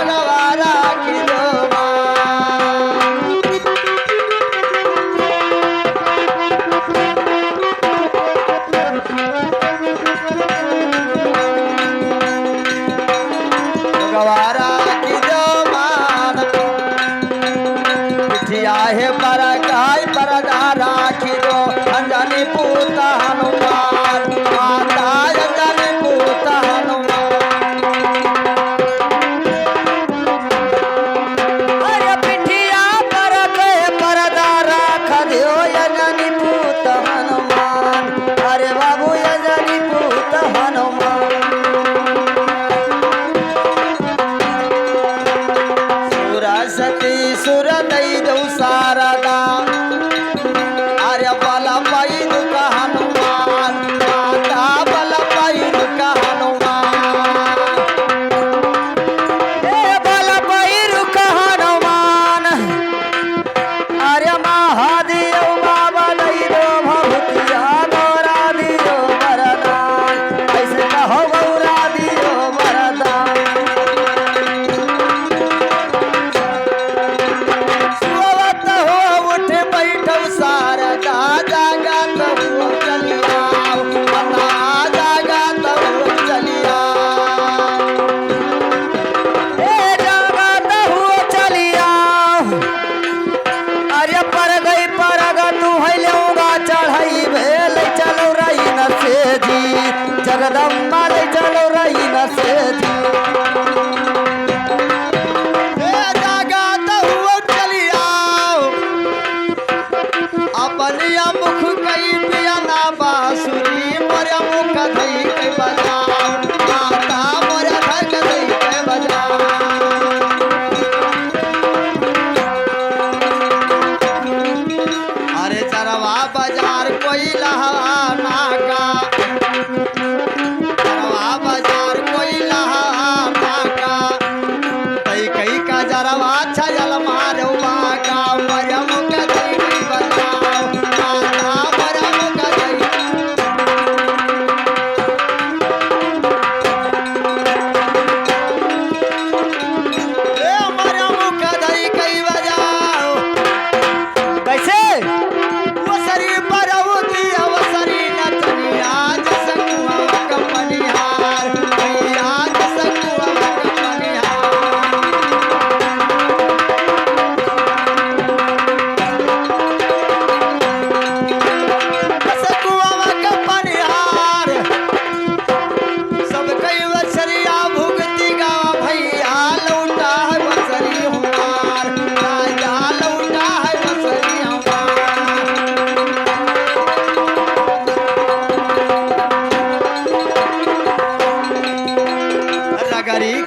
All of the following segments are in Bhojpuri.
गवारा की दो गवारा की दो मान पिठिया है पर गाय परदा राखी दो अंजनी पूत हनुमान माता अंजनी पूत हनुमान अरे पिठिया पर गए परदा राख दो अंजनी पूत हनुमान अरे बाबू अंजनी पूत हनुमान सती सुर दई दो सारदा अरे बल पाई दुख हनुमान माता बल पाई दुख हनुमान बल पाई दुख हनुमान अरे महादेव बाबा दई दो भभूतिया गौरा दियो वरदान ऐसे कहो गौरा दियो वरदान सारदा जागत हुआ चलिया पता जागत हुआ चलिया जागत हुआ चलिया अरे पर गई तू हलूंगा चढ़ाई भेल चलो रही न से जी जगदम्बा ले चलो रही न से जी अपनिया मुख कई पियाना बांसुरी मोरे मुख धई के बजाओ माता मोरे धक धई के बजाओ अरे चरवा बाजार कोई लहाना का चरवा बाजार कोई लहाना का तई कई का जरवा छजल मारो बाका मोरे मुख धई के बजाओ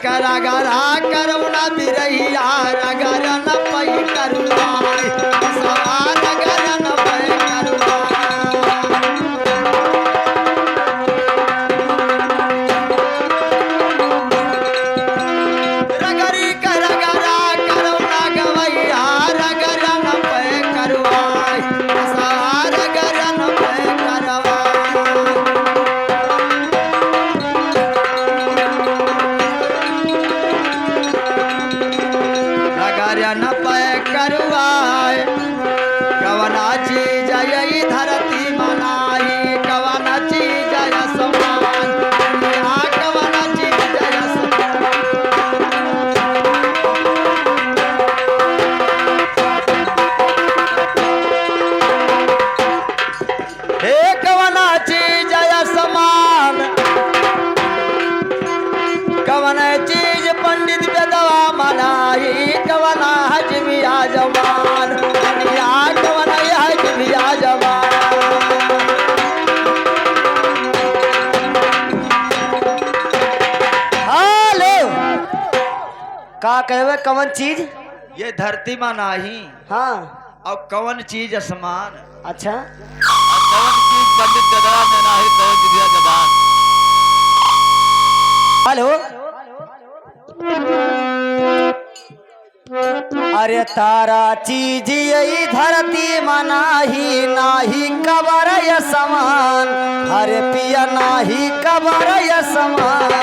करा गरा करुणा बिरहिया रगर न पई करुणा सवार रगर न पई करुणा रगरी कर गरा करुणा गवैया रगर न पई करुणा सवार रगर न पई करवा न पै करवाए कवना चीज यही धरती मनाई कवना चीज समान कवना चीज हे कवना चीज समान कवना चीज पंडित बेदवा मनाई कवना हजमिया जवान कवना हजमिया जवान हेलो का कहवे कवन चीज ये धरती में नाही हाँ और कवन चीज असमान अच्छा कवन चीज पंडित गदवा में नाही कवन चीज जबान हेलो अरे तारा चीज यही धरती मनाही नाही कबर य समान अरे पिया नाही कबर य समान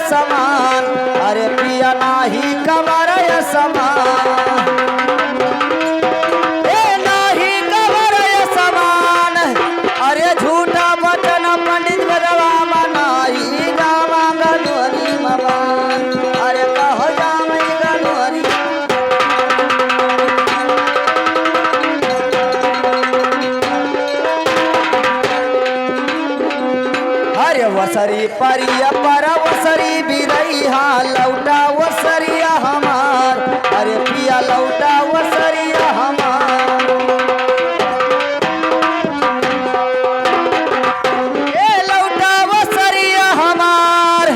समान, अरे पिया नाही कवर समान, ए नाही कवर समान, अरे झूठा वचन पंडित बदवा मनाई गावा गनोरी ममान, अरे कहो जामई गनोरी। अरे वसरी परिया पर वसरी बिरैया लौटा वसरिया हमार, अरे पिया लौटा वसरिया हमार, ए लौटा वसरिया हमार।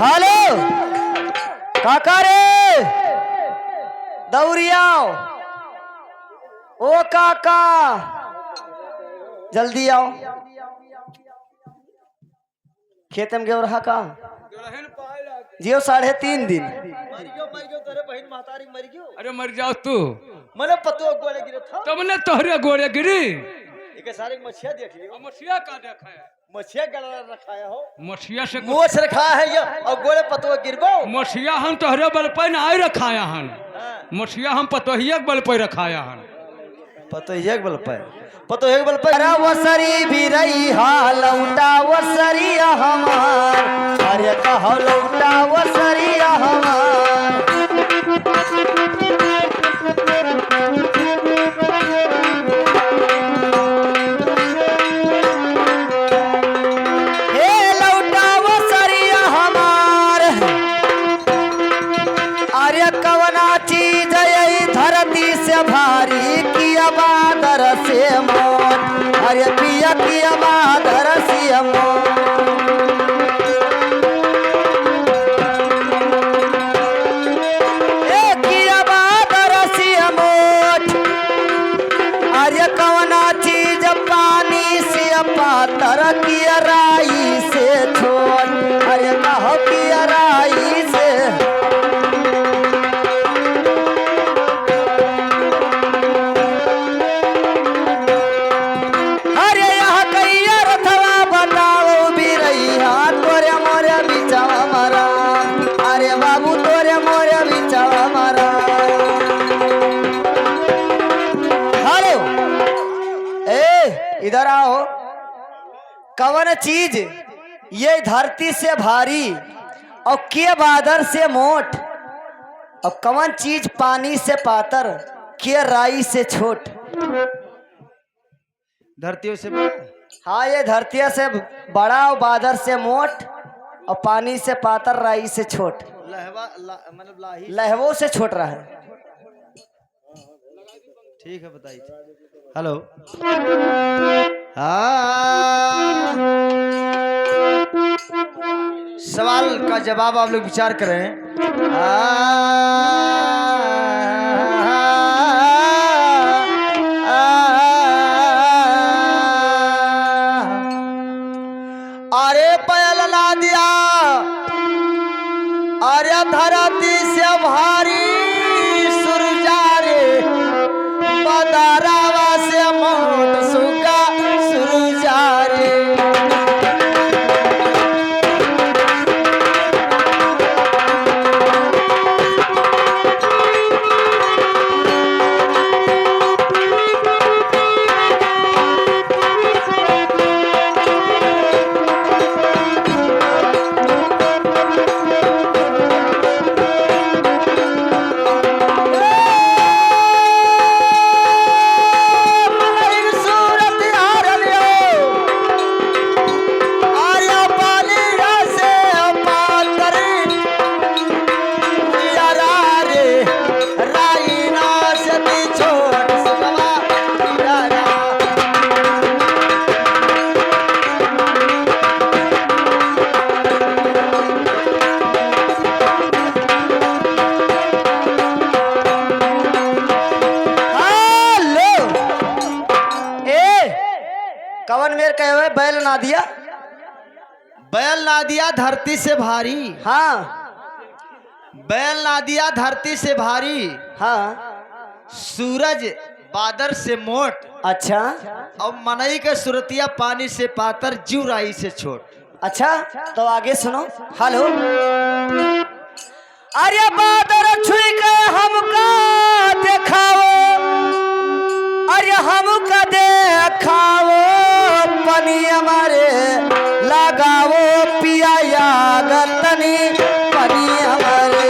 हेलो काका रे दौड़ियाओ, ओ काका जल्दी आओ, खेत में गए रहा का जियो 3.5 दिन। अरे मर जाओ तू, मने पतो गोले गिरे था, तुमने तोहरे गोरे गिरी। एक सारी मछिया देख लियो, मछिया का देखा है? मछिया गला रखाया हो, मछिया से मोछ रखा है ये और गोले पतो गिरबो। मछिया हम तोहरे बल पे ना आई रखाया हन, मछिया हम पतोहिया के बल पे रखाया हन। पतो एक बल पे, पतो एक बल पे। अरे वसरी भी रही हा लौटा वसरिया हमार, अरे कहो लौटा वसरिया हमार, हे लौटा वसरिया हमार, अरे कवना चीज यही धरती से भारी किया बादर से मोट, अरे पिया किया बादर से मोट, ए किया बादर से मोट, अरे कवना चीज पानी से पातर किया राई से छोट, अरे कहो किया राई से। अरे यहाँ कैया रथवा बताओ बिरैया तोरे मोरे बिचावा मारा, अरे बाबू तोरे मोरे बिचावा मारा। हेलो ए इधर आओ, कवन चीज ये धरती से भारी और के बादर से मोट, और कवन चीज पानी से पातर के राई से छोट। धरतियों से बड़ा? हाँ ये धरतिया से बड़ा और बादर से मोट और पानी से पातर राई से छोट, मतलब लाही। लहवों से छोट रहा है। ठीक है बताइए। हेलो हाँ, सवाल का जवाब आप लोग विचार करें। अरे पयल ला दिया, अरे धरती से भारी सुरजा रे, बदरावा से मोट सुगा सुरजा रे। कवन मेर कहे हुए बैल ना दिया, बैल ना दिया धरती से भारी। हाँ बैल ना दिया धरती से भारी, हाँ सूरज बादर से मोट, अच्छा और मनई के सुरतिया पानी से पातर जुराई से छोट। अच्छा तो आगे सुनो। हेलो। अरे बादर छुई के हमका देखाओ, अरे हमका देखाओ, पनी हमारे लगाओ पिया या गतनी पनी हमारे।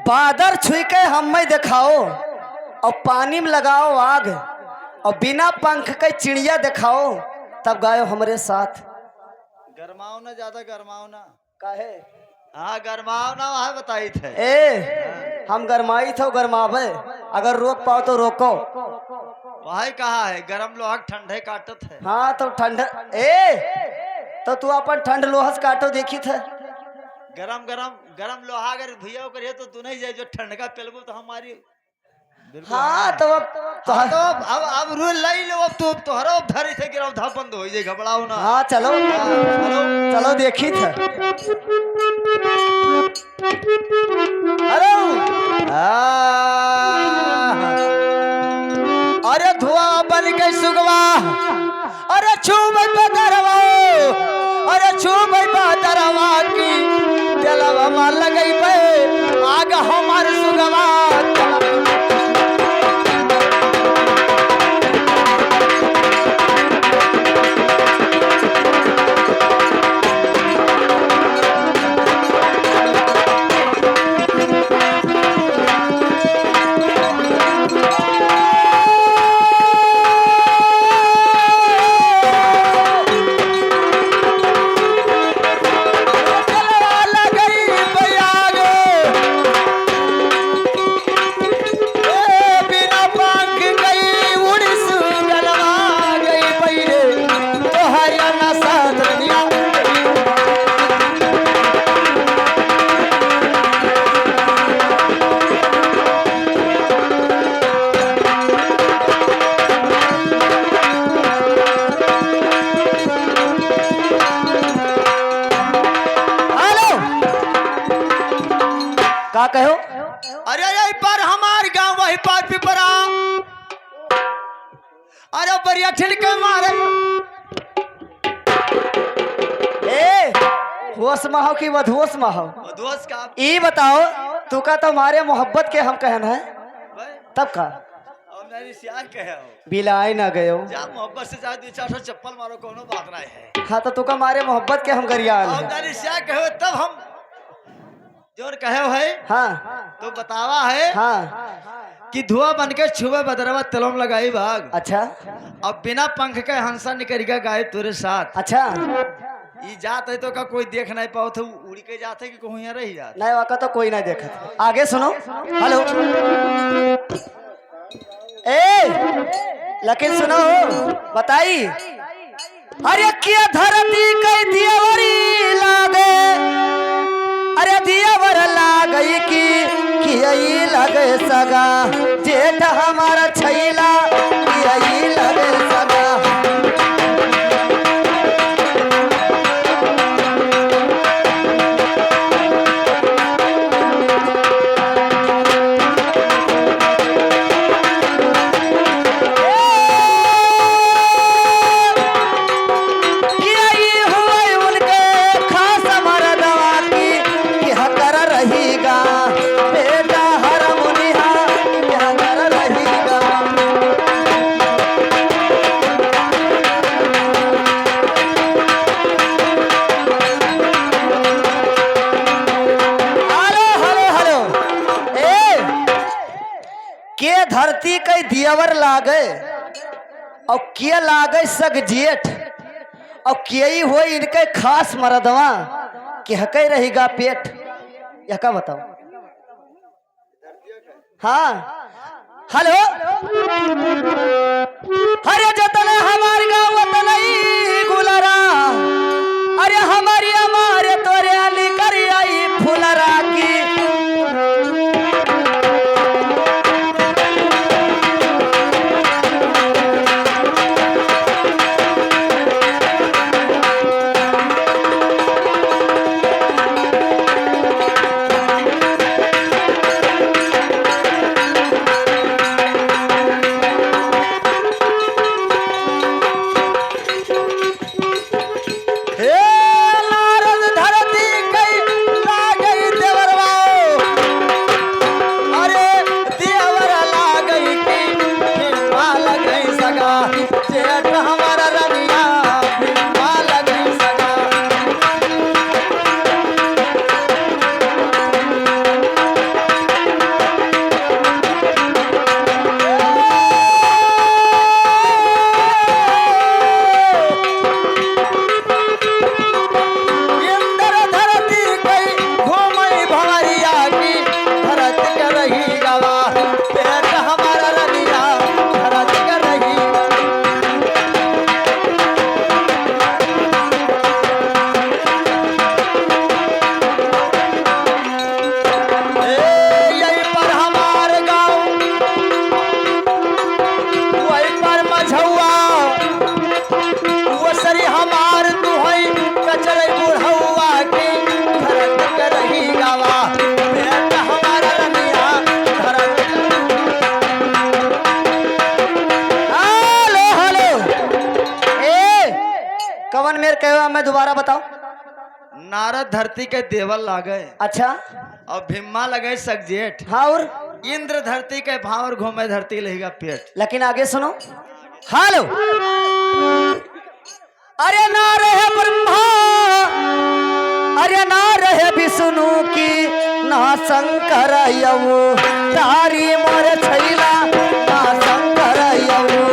बादर छुई के हम में दिखाओ और पानी में लगाओ आग, और बिना पंख के चिड़िया दिखाओ तब गायो हमारे साथ। गरमाओ ना, ज्यादा गरमाओ ना। काहे? हाँ गरमाओ ना, वहाँ बताई थे। हम गरमाई थे गरमावे, अगर रोक पाओ तो रोको। वही कहा है गरम लोहा ठंडे काटत है। हाँ तो ठंड तो तू अपन ठंड लोहस काटो देखी थे। गरम गरम गरम लोहा अगर भैया करे तो तू नहीं जाए, जो ठंड का पेलबू तो हमारी। हाँ तो अब रू लाई लो, अब तू तोहरो धरी से गिराव धा बंद हो जाए, घबराओ ना। हाँ चलो चलो चलो देखी थे। हेलो। अरे धुआं बन के सुगवा, अरे छूब बदरवा, अरे छूब बदरवा की जलवा मार लगई पे आग हमार सुगवा। का कहो? अरे यही पर हमार गांव वही पर पिपरा, अरे बढ़िया ठिलके मारे। होश में हो कि बदहोश में हो? दोस्त का ये बताओ, तू का तो हमारे मोहब्बत के हम कहना है तब का मेरी सियार कहे हो बिलाई ना गयो। जा मोहब्बत से चाहे 2-4 चप्पल मारो, कोनो बात नहीं है। हाँ तो तू का हमारे मोहब्बत के हम गरियान अब मेरी सियार कहे तब हम जोर कहे हो है। हाँ तो बतावा है हाँ कि धुआं बन के छुबे बदरवा तलम लगाई भाग। अच्छा अब बिना पंख के हंसा निकल गया गाय तेरे साथ। अच्छा ये जात है तो का कोई देख नहीं पाओ थे, उड़ के जाते कि कहूँ यहाँ रही जात। नहीं वाका तो कोई नहीं देखा। आगे सुनो। हेलो। लेकिन सुनो बताई, अरे क्या धरती कई दियावरी लागे, अरे दियावर लागई कि यही लगे सगा, जेठ हमारा छैला यही लगे सगा। धरती कई दियवर लागे और के लागे सग जेठ और के हो इनके खास मरदवा कि हकई रहेगा पेट। यह का बताओ। हाँ हेलो अरे जतन हमार गाँव वतन गुलरा अरे हमारी हमारे तोरे अली कर आई फुलरा की कवन मेर कहो मैं दोबारा बताओ। नारद धरती के देवल लागे अच्छा और भीमा लगे सगजेठ। हाँ और इंद्र धरती के भावर घूमे धरती लेगा पेट। लेकिन आगे सुनो। हेलो अरे ना रहे ब्रह्मा अरे ना रहे विष्णु की ना शंकर यऊ तारी मोर छैला ना शंकर यऊ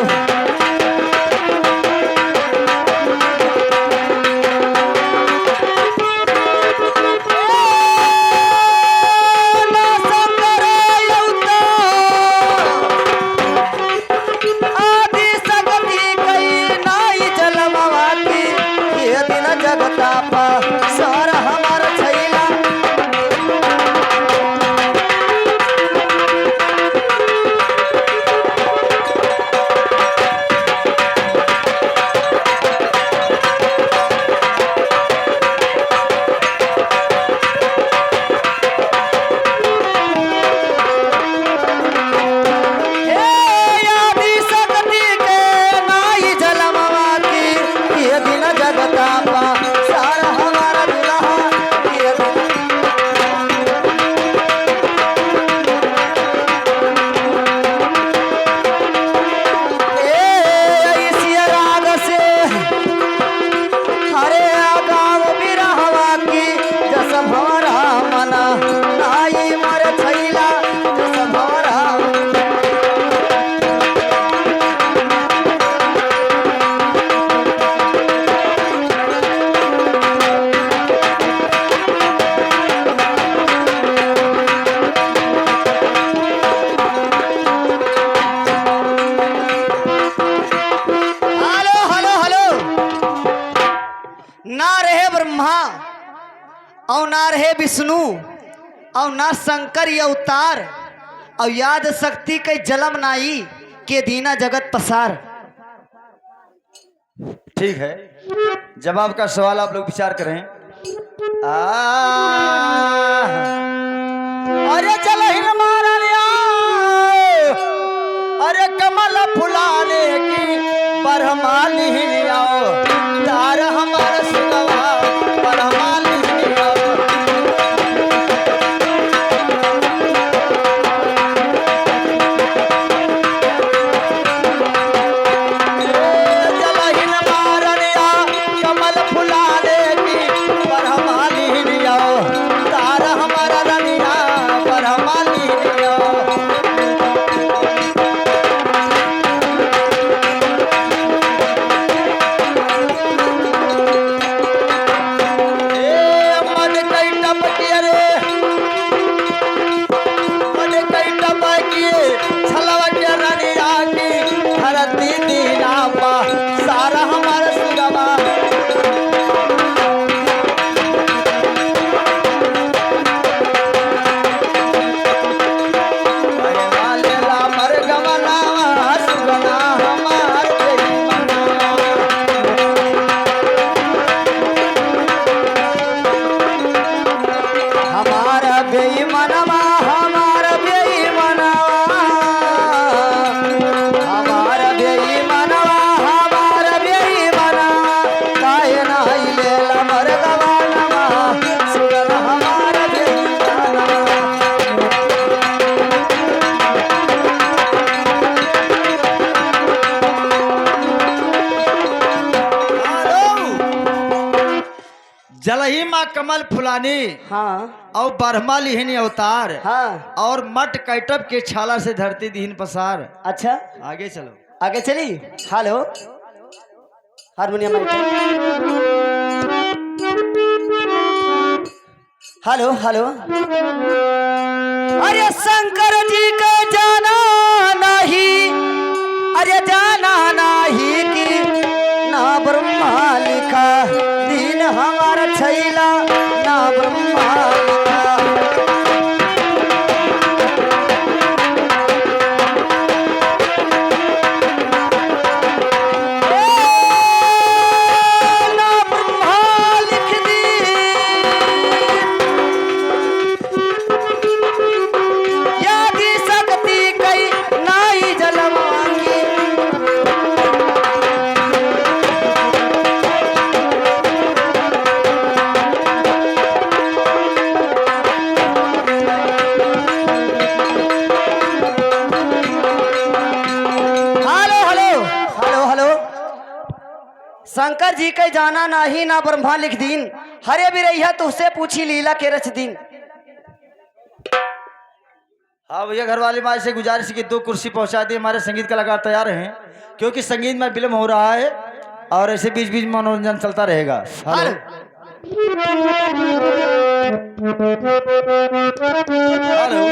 और ना रहे विष्णु और ना शंकर ये अवतार और याद शक्ति के जलम नाई के दीना जगत पसार। ठीक है, जवाब का सवाल आप लोग विचार करें। अरे चल मारा लिया अरे कमल फुलाने की बरहमाली आओ तार हमारा सुगवा बरहमाली डलही माँ कमल फुलानी हाँ और ब्रह्मा लिहिनी अवतार हाँ और मट कैटब के छाला से धरती दीन पसार। अच्छा आगे चलो। आगे चली। Hello harmonium hello hello. अरे शंकर जी का जाना नहीं, अरे जाना नहीं कि ना ब्रह्मा लिखा दिन हमारा छैला, ना ब्रह्मा लिखा। ना ब्रह्मा लिख दी यादी सकती कई नाई जलवांगी। Hello hello hello hello. Shankar ji के जाना नाही ना ब्रह्मा लिख दीन, हरे भी रही तुझसे पूछी लीला के रच दिन। हाँ भैया, घर वाली माँ से गुजारिश की 2 कुर्सी पहुंचा दी। हमारे संगीत कलाकार तैयार हैं क्योंकि संगीत में विलम्ब हो रहा है और ऐसे बीच बीच मनोरंजन चलता रहेगा। हेलो। हेलो।